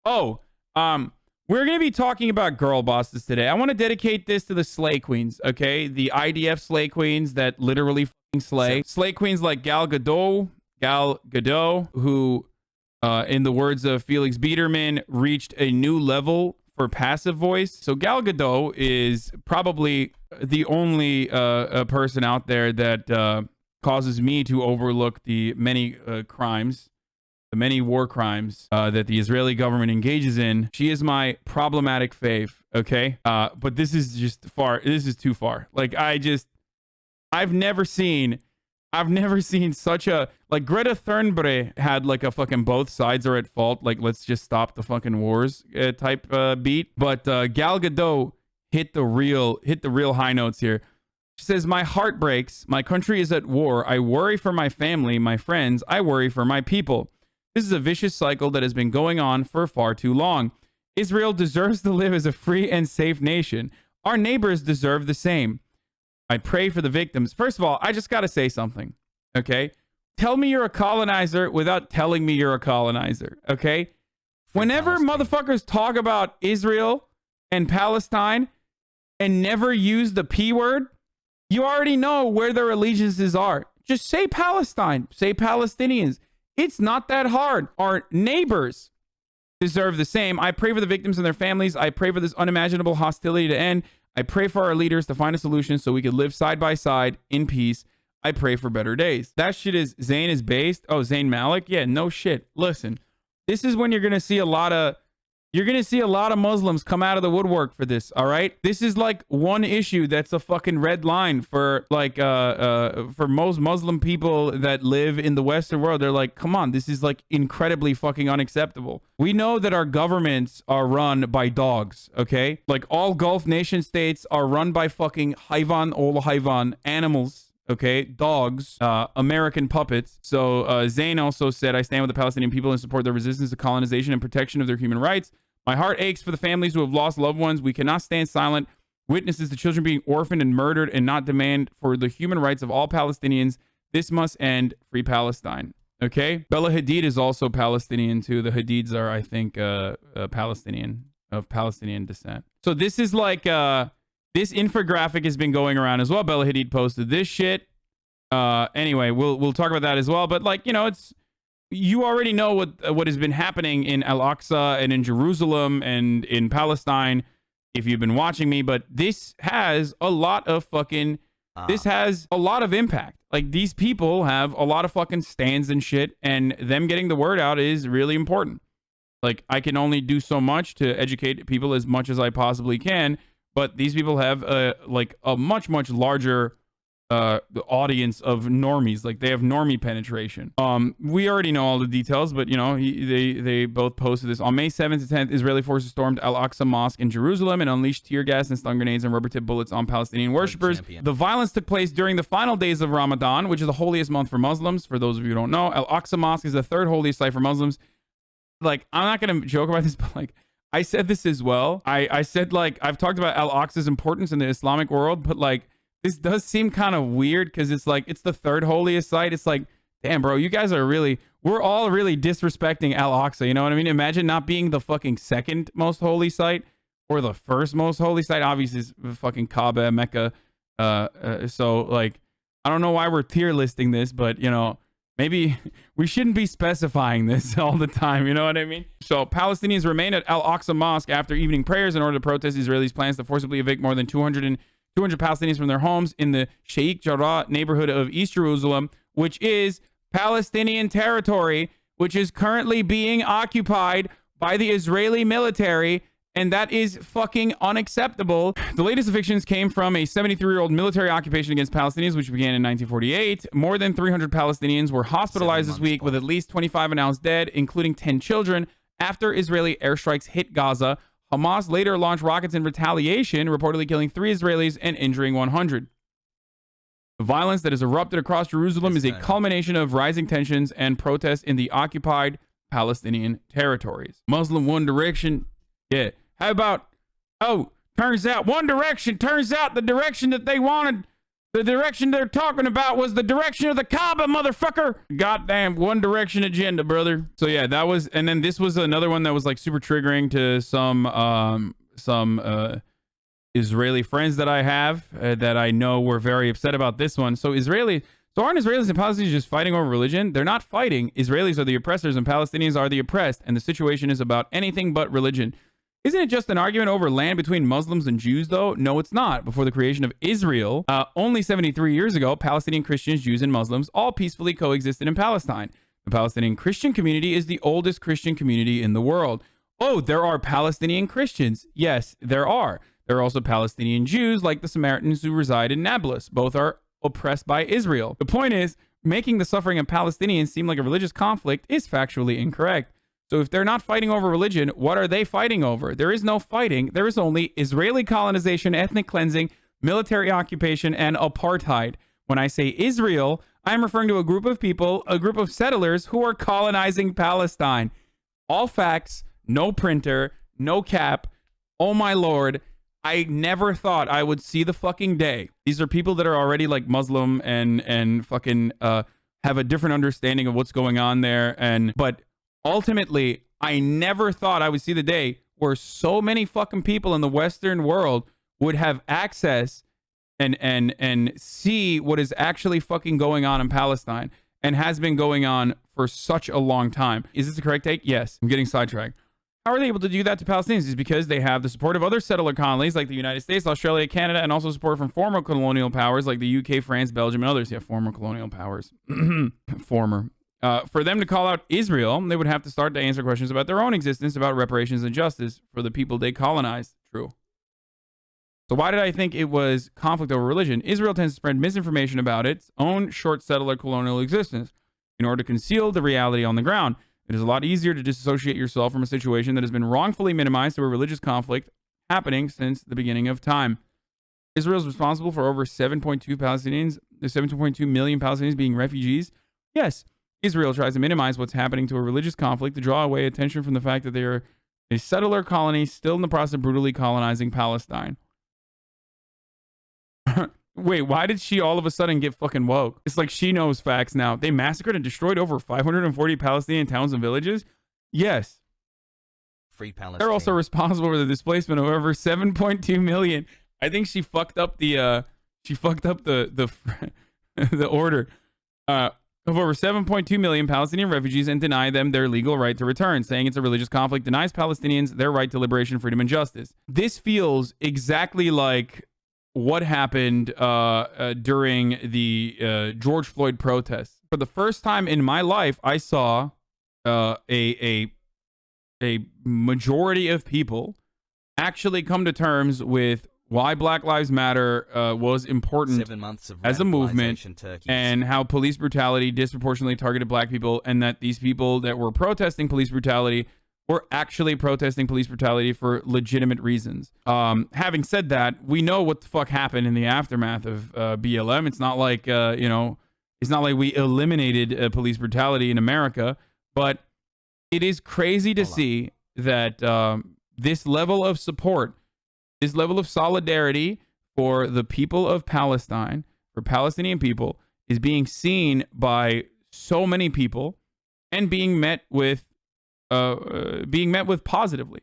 Oh, we're going to be talking about girl bosses today. I want to dedicate this to the slay queens, okay? The IDF slay queens that literally fucking slay. Slay queens like Gal Gadot, who, in the words of Felix Biederman, reached a new level for passive voice. So Gal Gadot is probably the only person out there that causes me to overlook the many crimes, the many war crimes that the Israeli government engages in. She is my problematic fave, okay? But this is just far. This is too far. Like, I've never seen such a, like, Greta Thunberg had like a fucking both sides are at fault, like, let's just stop the fucking wars type beat. But Gal Gadot hit the real high notes here. She says, "My heart breaks. My country is at war. I worry for my family, my friends. I worry for my people. This is a vicious cycle that has been going on for far too long. Israel deserves to live as a free and safe nation. Our neighbors deserve the same. I pray for the victims." First of all, I just got to say something, okay? Tell me you're a colonizer without telling me you're a colonizer, okay? Whenever motherfuckers talk about Israel and Palestine and never use the P word, you already know where their allegiances are. Just say Palestine, say Palestinians. It's not that hard. Our neighbors deserve the same. I pray for the victims and their families. I pray for this unimaginable hostility to end. I pray for our leaders to find a solution so we can live side by side in peace. I pray for better days. That shit is, Zayn is based. Oh, Zayn Malik? Yeah, no shit. Listen, this is when you're going to see a lot of Muslims come out of the woodwork for this, all right? This is like one issue that's a fucking red line for like for most Muslim people that live in the Western world. They're like, come on, this is like incredibly fucking unacceptable. We know that our governments are run by dogs, okay? Like all Gulf nation states are run by fucking hayvan, animals. Okay, dogs, American puppets. So Zayn also said, "I stand with the Palestinian people and support their resistance to colonization and protection of their human rights. My heart aches for the families who have lost loved ones. We cannot stand silent witnesses to children being orphaned and murdered and not demand for the human rights of all Palestinians. This must end. Free Palestine." Okay, Bella Hadid is also Palestinian too. The Hadids are, I think, Palestinian, of Palestinian descent. So this is like this infographic has been going around as well. Bella Hadid posted this shit. Anyway, we'll talk about that as well. But like, you know, you already know what has been happening in Al-Aqsa and in Jerusalem and in Palestine if you've been watching me. But this has a lot of fucking this has a lot of impact. Like, these people have a lot of fucking stands and shit, and them getting the word out is really important. Like, I can only do so much to educate people as much as I possibly can. But these people have a much larger audience of normies. Like, they have normie penetration. We already know all the details, but you know, they both posted this. On May 7th to 10th, Israeli forces stormed Al-Aqsa Mosque in Jerusalem and unleashed tear gas and stun grenades and rubber tip bullets on Palestinian worshippers. The violence took place during the final days of Ramadan, which is the holiest month for Muslims. For those of you who don't know, Al-Aqsa Mosque is the third holiest site for Muslims. Like, I'm not gonna joke about this, but like, I said this as well. I said, like, I've talked about Al-Aqsa's importance in the Islamic world, but like, this does seem kind of weird because it's like, it's the third holiest site. It's like, damn, bro, you guys are really, we're all really disrespecting Al-Aqsa. You know what I mean? Imagine not being the fucking second most holy site or the first most holy site. Obviously, it's fucking Kaaba, Mecca. So like, I don't know why we're tier listing this, but you know, maybe we shouldn't be specifying this all the time. You know what I mean? So Palestinians remain at Al-Aqsa Mosque after evening prayers in order to protest Israelis' plans to forcibly evict more than 200 Palestinians from their homes in the Sheikh Jarrah neighborhood of East Jerusalem, which is Palestinian territory, which is currently being occupied by the Israeli military. And that is fucking unacceptable. The latest evictions came from a 73-year-old military occupation against Palestinians, which began in 1948. More than 300 Palestinians were hospitalized this week, with at least 25 announced dead, including 10 children, after Israeli airstrikes hit Gaza. Hamas later launched rockets in retaliation, reportedly killing 3 Israelis and injuring 100. The violence that has erupted across Jerusalem is a culmination of rising tensions and protests in the occupied Palestinian territories. Muslim One Direction, yeah. How about, turns out One Direction, turns out the direction that they wanted The direction they're talking about was the direction of the Kaaba, motherfucker. Goddamn One Direction agenda, brother. So yeah, that was, and then this was another one that was like super triggering to some Israeli friends that I have that I know were very upset about this one. So aren't Israelis and Palestinians just fighting over religion? They're not fighting. Israelis are the oppressors and Palestinians are the oppressed, and the situation is about anything but religion. Isn't it just an argument over land between Muslims and Jews, though? No, it's not. Before the creation of Israel, only 73 years ago, Palestinian Christians, Jews, and Muslims all peacefully coexisted in Palestine. The Palestinian Christian community is the oldest Christian community in the world. Oh, there are Palestinian Christians. Yes, there are. There are also Palestinian Jews, like the Samaritans who reside in Nablus. Both are oppressed by Israel. The point is, making the suffering of Palestinians seem like a religious conflict is factually incorrect. So if they're not fighting over religion, what are they fighting over? There is no fighting. There is only Israeli colonization, ethnic cleansing, military occupation, and apartheid. When I say Israel, I'm referring to a group of people, a group of settlers who are colonizing Palestine. All facts, no printer, no cap. Oh my Lord. I never thought I would see the fucking day. These are people that are already like Muslim and fucking have a different understanding of what's going on there. But ultimately, I never thought I would see the day where so many fucking people in the Western world would have access and see what is actually fucking going on in Palestine and has been going on for such a long time. Is this the correct take? Yes. I'm getting sidetracked. How are they able to do that to Palestinians? Is because they have the support of other settler colonies like the United States, Australia, Canada, and also support from former colonial powers like the UK, France, Belgium, and others. Yeah, former colonial powers. Former. For them to call out Israel, they would have to start to answer questions about their own existence, about reparations and justice for the people they colonized. True. So why did I think it was conflict over religion? Israel tends to spread misinformation about its own short settler colonial existence in order to conceal the reality on the ground. It is a lot easier to disassociate yourself from a situation that has been wrongfully minimized to a religious conflict happening since the beginning of time. Israel is responsible for over 7.2 million Palestinians being refugees. Yes, Israel tries to minimize what's happening to a religious conflict to draw away attention from the fact that they are a settler colony still in the process of brutally colonizing Palestine. Wait, why did she all of a sudden get fucking woke? It's like she knows facts now. They massacred and destroyed over 540 Palestinian towns and villages? Yes. Free Palestine. They're also responsible for the displacement of over 7.2 million. I think she fucked up the the order. Of over 7.2 million Palestinian refugees and deny them their legal right to return, saying it's a religious conflict denies Palestinians their right to liberation, freedom, and justice. This feels exactly like what happened during the George Floyd protests. For the first time in my life, I saw a majority of people actually come to terms with why Black Lives Matter was important 7 months of as a movement, and how police brutality disproportionately targeted black people, and that these people that were protesting police brutality were actually protesting police brutality for legitimate reasons. Having said that, we know what the fuck happened in the aftermath of BLM. It's not like, it's not like we eliminated police brutality in America, but it is crazy to see that this level of support, this level of solidarity for the people of Palestine, for Palestinian people, is being seen by so many people and being met with positively.